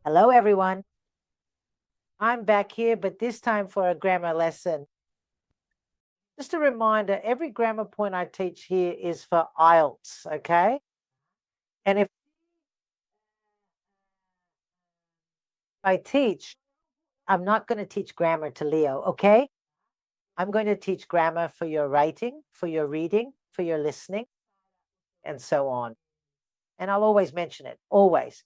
Hello, everyone. I'm back here, but this time for a grammar lesson. Just a reminder, every grammar point I teach here is for IELTS, okay? And if I teach, I'm not going to teach grammar to Leo, okay? I'm going to teach grammar for your writing, for your reading, for your listening, and so on. And I'll always mention it, always.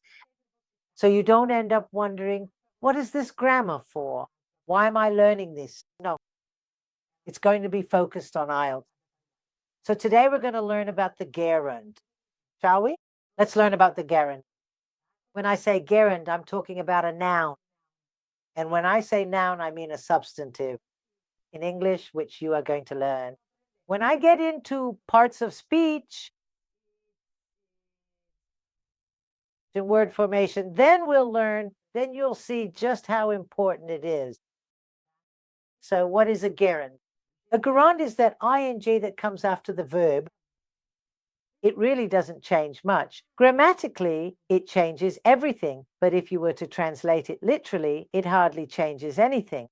So you don't end up wondering, what is this grammar for? Why am I learning this? No, it's going to be focused on IELTS. So today we're going to learn about the gerund, shall we? Let's learn about the gerund. When I say gerund, I'm talking about a noun. And when I say noun, I mean a substantive in English, which you are going to learn. When I get into parts of speech, in word formation, then we'll learn, then you'll see just how important it is. So what is a gerund? A gerund is that ing that comes after the verb. It really doesn't change much. Grammatically, it changes everything, but if you were to translate it literally, it hardly changes anything.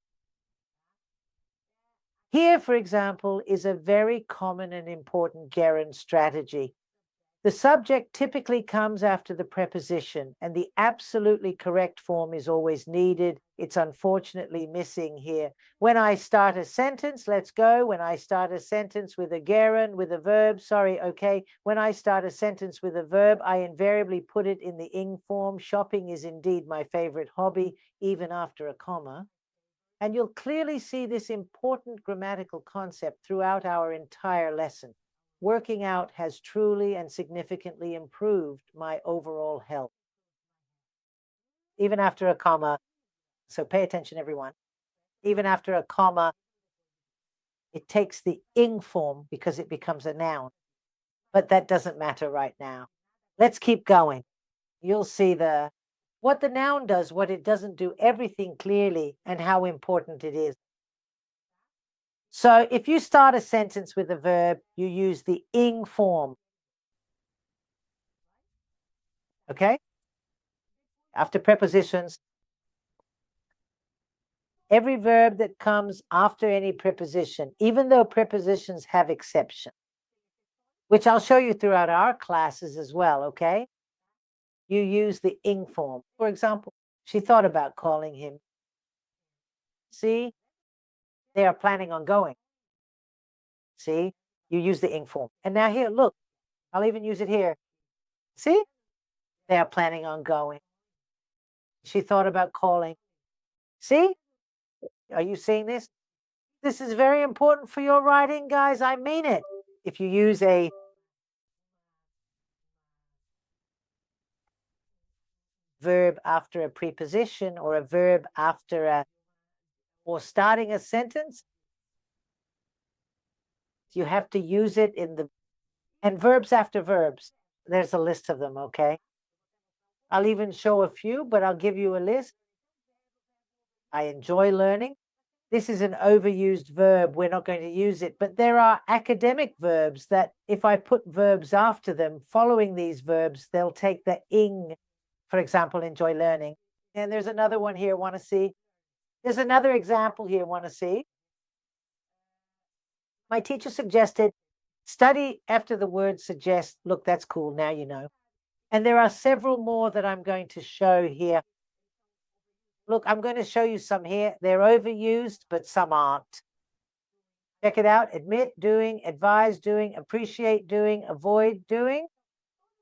Here, for example, is a very common and important gerund strategy. The subject typically comes after the preposition, and the absolutely correct form is always needed. It's unfortunately missing here. When I start a sentence, let's go. When I start a sentence with a gerund, with a verb, when I start a sentence with a verb, I invariably put it in the ing form. Shopping is indeed my favorite hobby, even after a comma. And you'll clearly see this important grammatical concept throughout our entire lesson. Working out has truly and significantly improved my overall health. Even after a comma, so pay attention, everyone. Even after a comma, it takes the ing form because it becomes a noun. But that doesn't matter right now. Let's keep going. You'll see what the noun does, what it doesn't do, everything clearly, and how important it is. So if you start a sentence with a verb, you use the ing form. Okay? After prepositions, every verb that comes after any preposition, even though prepositions have exception, which I'll show you throughout our classes as well, okay? You use the ing form. For example, she thought about calling him. See? They are planning on going. See? You use the ing form. And now here, look, I'll even use it here. See? They are planning on going. She thought about calling. See? Are you seeing this? This is very important for your writing, guys. I mean it. If you use a verb after a preposition or a verb after or starting a sentence, you have to use it and verbs after verbs. There's a list of them, okay? I'll even show a few, but I'll give you a list. I enjoy learning. This is an overused verb. We're not going to use it, but there are academic verbs that if I put verbs after them, following these verbs, they'll take the ing. For example, enjoy learning. And there's another one here, want to see? There's another example here, want to see? My teacher suggested study after the word suggest. Look, that's cool. Now you know. And there are several more that I'm going to show here. Look, I'm going to show you some here. They're overused, but some aren't. Check it out. Admit, doing, advise, doing, appreciate, doing, avoid, doing.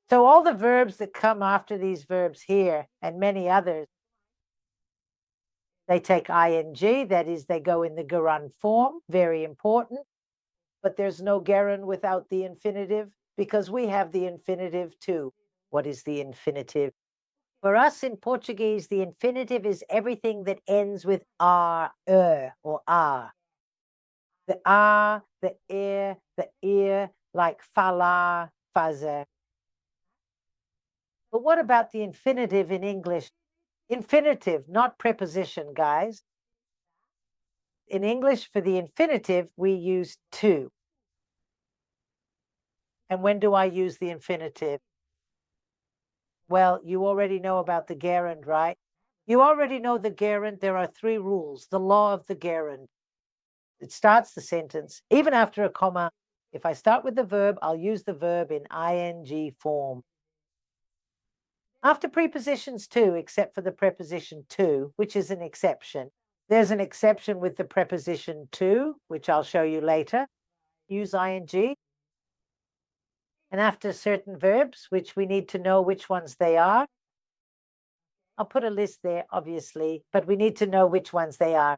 So all the verbs that come after these verbs here and many others, they take ing, that is, they go in the gerund form, very important. But there's no gerund without the infinitive because we have the infinitive too. What is the infinitive? For us in Portuguese, the infinitive is everything that ends with r, or r. The r, the ear, like falar, fazer. But what about the infinitive in English? Infinitive, not preposition, guys. In English, for the infinitive, we use to. And when do I use the infinitive? Well, you already know about the gerund, right? You already know the gerund. There are 3 rules. The law of the gerund. It starts the sentence. Even after a comma, if I start with the verb, I'll use the verb in ing form. After prepositions too, except for the preposition to, which is an exception. There's an exception with the preposition to, which I'll show you later. Use ing. And after certain verbs, which we need to know which ones they are. I'll put a list there, obviously, but we need to know which ones they are.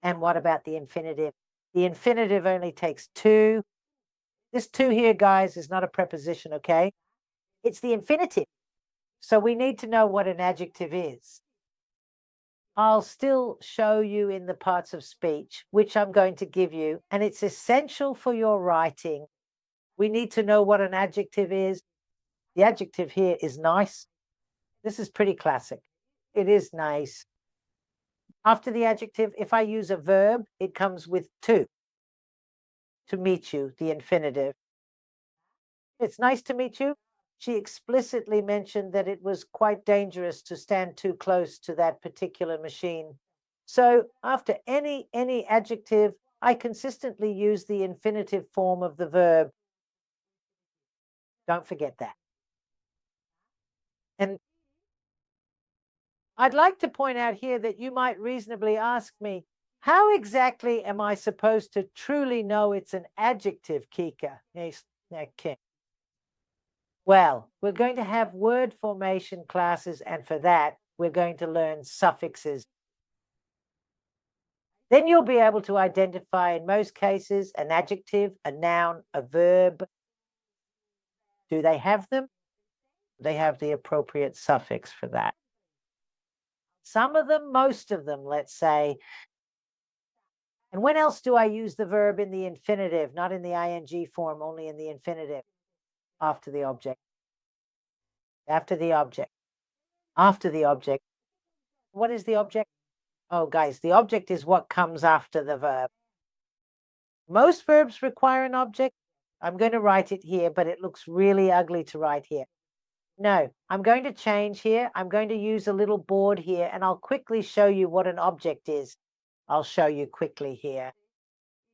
And what about the infinitive? The infinitive only takes 2. This 2 here, guys, is not a preposition, okay? It's the infinitive. So we need to know what an adjective is. I'll still show you in the parts of speech, which I'm going to give you, and it's essential for your writing. We need to know what an adjective is. The adjective here is nice. This is pretty classic. It is nice. After the adjective, if I use a verb, it comes with to meet you, the infinitive. It's nice to meet you. She explicitly mentioned that it was quite dangerous to stand too close to that particular machine. So after any adjective, I consistently use the infinitive form of the verb. Don't forget that. And I'd like to point out here that you might reasonably ask me, how exactly am I supposed to truly know it's an adjective, Kika? Okay. Well, we're going to have word formation classes, and for that, we're going to learn suffixes. Then you'll be able to identify, in most cases, an adjective, a noun, a verb. Do they have them? They have the appropriate suffix for that. Some of them, most of them, let's say. And when else do I use the verb in the infinitive, not in the ing form, only in the infinitive? After the object. After the object. After the object. What is the object? Oh, guys, the object is what comes after the verb. Most verbs require an object. I'm going to write it here, but it looks really ugly to write here. No, I'm going to change here. I'm going to use a little board here, and I'll quickly show you what an object is. I'll show you quickly here.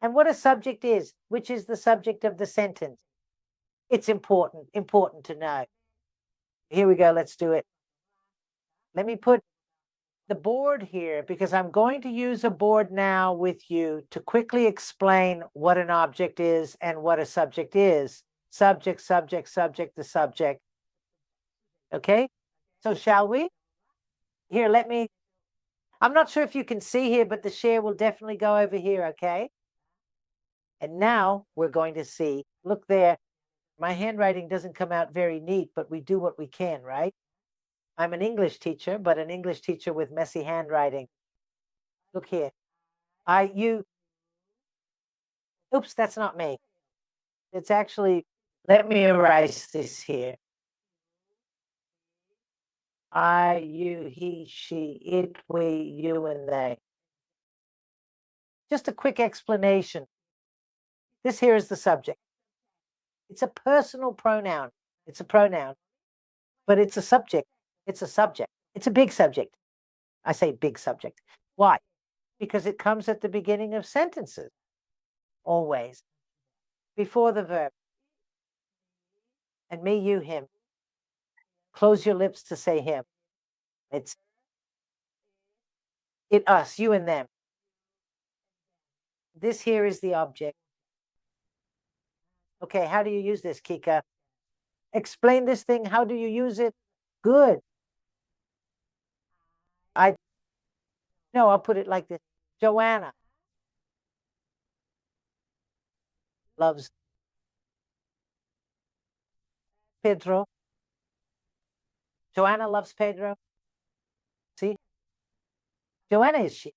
And what a subject is, which is the subject of the sentence. It's important to know. Here we go, let's do it. Let me put the board here because I'm going to use a board now with you to quickly explain what an object is and what a subject is. Subject, subject, subject, the subject. Okay, so shall we? Here, I'm not sure if you can see here, but the share will definitely go over here, okay? And now we're going to see, look there, my handwriting doesn't come out very neat, but we do what we can, right? I'm an English teacher, but an English teacher with messy handwriting. Look here. Oops, that's not me. It's actually, let me erase this here. I, you, he, she, it, we, you, and they. Just a quick explanation. This here is the subject. It's a personal pronoun. It's a pronoun, but it's a subject. It's a subject. It's a big subject. I say big subject. Why? Because it comes at the beginning of sentences, always, before the verb. And me, you, him. Close your lips to say him. It's it, us, you, and them. This here is the object. Okay, how do you use this, Kika? Explain this thing. How do you use it? Good. No, I'll put it like this. Joanna loves Pedro. Joanna loves Pedro. See? Joanna is she.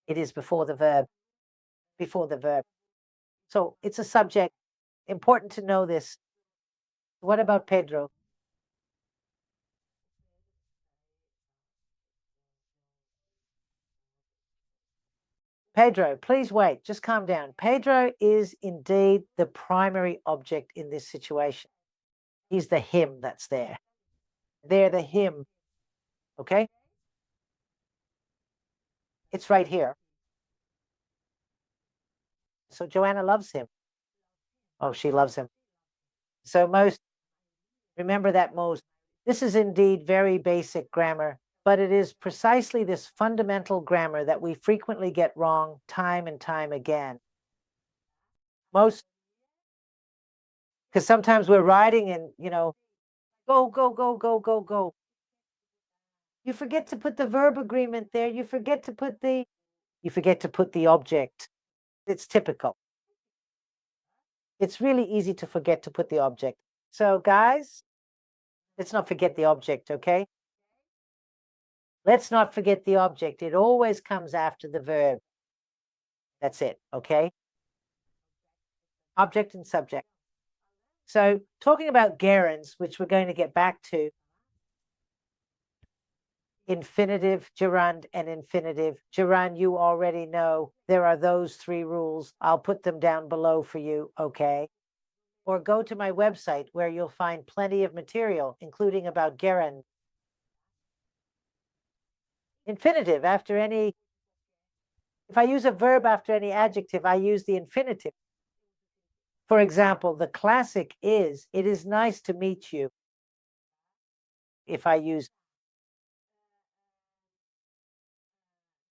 It is before the verb. Before the verb. So it's a subject. Important to know this. What about Pedro? Pedro, please wait. Just calm down. Pedro is indeed the primary object in this situation. He's the him that's there. They're the him. Okay? It's right here. So Joanna loves him. Oh, she loves him. So remember that most. This is indeed very basic grammar, but it is precisely this fundamental grammar that we frequently get wrong time and time again. Because sometimes we're writing and, go, go, go, go, go, go. You forget to put the verb agreement there. You forget to put the object. It's typical. It's really easy to forget to put the object. So guys, let's not forget the object, okay? Let's not forget the object. It always comes after the verb. That's it, okay? Object and subject. So talking about gerunds, which we're going to get back to, infinitive, gerund, and infinitive. Gerund, you already know there are those 3 rules. I'll put them down below for you, okay? Or go to my website where you'll find plenty of material, including about gerund. Infinitive, if I use a verb after any adjective, I use the infinitive. For example, the classic is, it is nice to meet you. If I use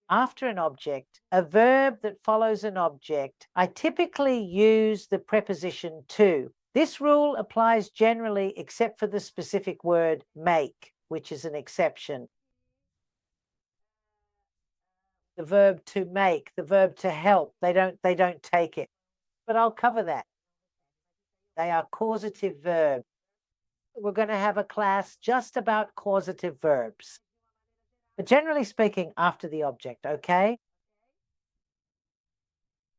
after an object, a verb that follows an object, I typically use the preposition to. This rule applies generally except for the specific word make, which is an exception. The verb to make, the verb to help, they don't take it. But I'll cover that. They are causative verbs. We're going to have a class just about causative verbs. But generally speaking, after the object, okay?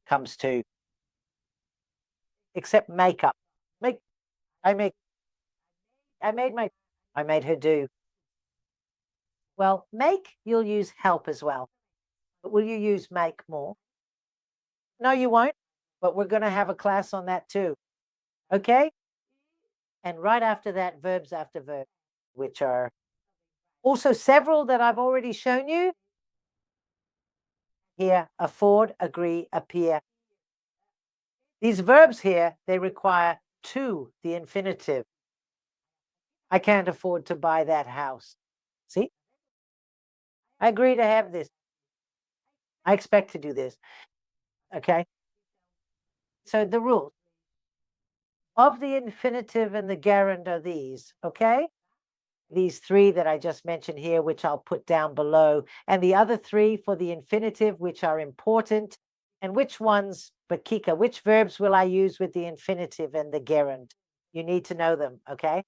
Comes to. Except makeup. I made her do. Well, make, you'll use help as well. But will you use make more? No, you won't. But we're going to have a class on that too. Okay? And right after that, verbs after verb, which are also several that I've already shown you. Here, afford, agree, appear. These verbs here, they require to the infinitive. I can't afford to buy that house. See? I agree to have this. I expect to do this. Okay? So the rules of the infinitive and the gerund are these, okay? These 3 that I just mentioned here, which I'll put down below, and the other 3 for the infinitive, which are important. And which ones, but Kika, which verbs will I use with the infinitive and the gerund? You need to know them, okay?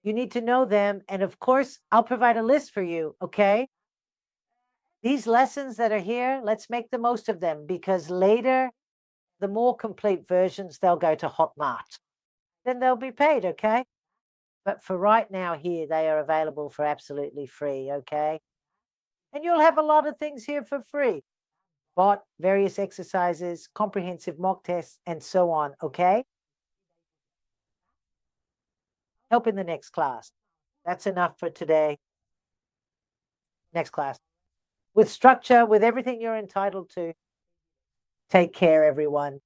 You need to know them. And of course, I'll provide a list for you, okay? These lessons that are here, let's make the most of them, because later, the more complete versions, they'll go to Hotmart. Then they'll be paid, okay? But for right now here, they are available for absolutely free, okay? And you'll have a lot of things here for free. Bot, various exercises, comprehensive mock tests, and so on, okay? Help in the next class. That's enough for today. Next class. With structure, with everything you're entitled to. Take care, everyone.